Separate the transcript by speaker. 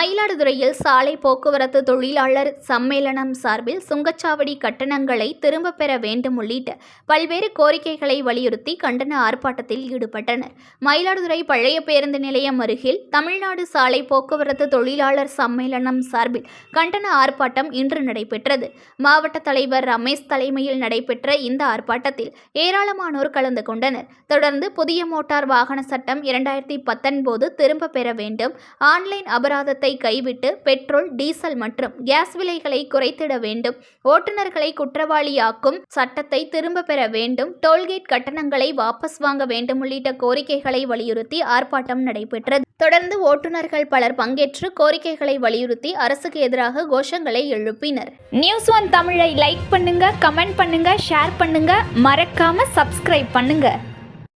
Speaker 1: மயிலாடுதுறையில் சாலை போக்குவரத்து தொழிலாளர் சம்மேளனம் சார்பில் சுங்கச்சாவடி கட்டணங்களை திரும்பப் பெற வேண்டும் உள்ளிட்ட பல்வேறு கோரிக்கைகளை வலியுறுத்தி கண்டன ஆர்ப்பாட்டத்தில் ஈடுபட்டனர். மயிலாடுதுறை பழைய பேருந்து நிலையம் அருகில் தமிழ்நாடு சாலை போக்குவரத்து தொழிலாளர் சம்மேளனம் சார்பில் கண்டன ஆர்ப்பாட்டம் இன்று நடைபெற்றது. மாவட்ட தலைவர் ரமேஷ் தலைமையில் நடைபெற்ற இந்த ஆர்ப்பாட்டத்தில் ஏராளமானோர் கலந்து கொண்டனர். தொடர்ந்து புதிய மோட்டார் வாகன சட்டம் 2019 திரும்பப் பெற வேண்டும், ஆன்லைன் அபராதத்தை கைவிட்டு பெட்ரோல், டீசல் மற்றும் கேஸ் விலைகளை குறைத்திட வேண்டும், ஓட்டுநர்களை குற்றவாளியாக்கும் சட்டத்தை திரும்ப பெற வேண்டும், டோல்கேட் கட்டணங்களை வாபஸ் வாங்க வேண்டும் உள்ளிட்ட கோரிக்கைகளை வலியுறுத்தி ஆர்ப்பாட்டம் நடைபெற்றது. தொடர்ந்து ஓட்டுநர்கள் பலர் பங்கேற்று கோரிக்கைகளை வலியுறுத்தி அரசுக்கு எதிராக கோஷங்களை எழுப்பினர். நியூஸ்1 தமிழை லைக் பண்ணுங்க, கமெண்ட் பண்ணுங்க, ஷேர் பண்ணுங்க, மறக்காம சப்ஸ்கிரைப் பண்ணுங்க.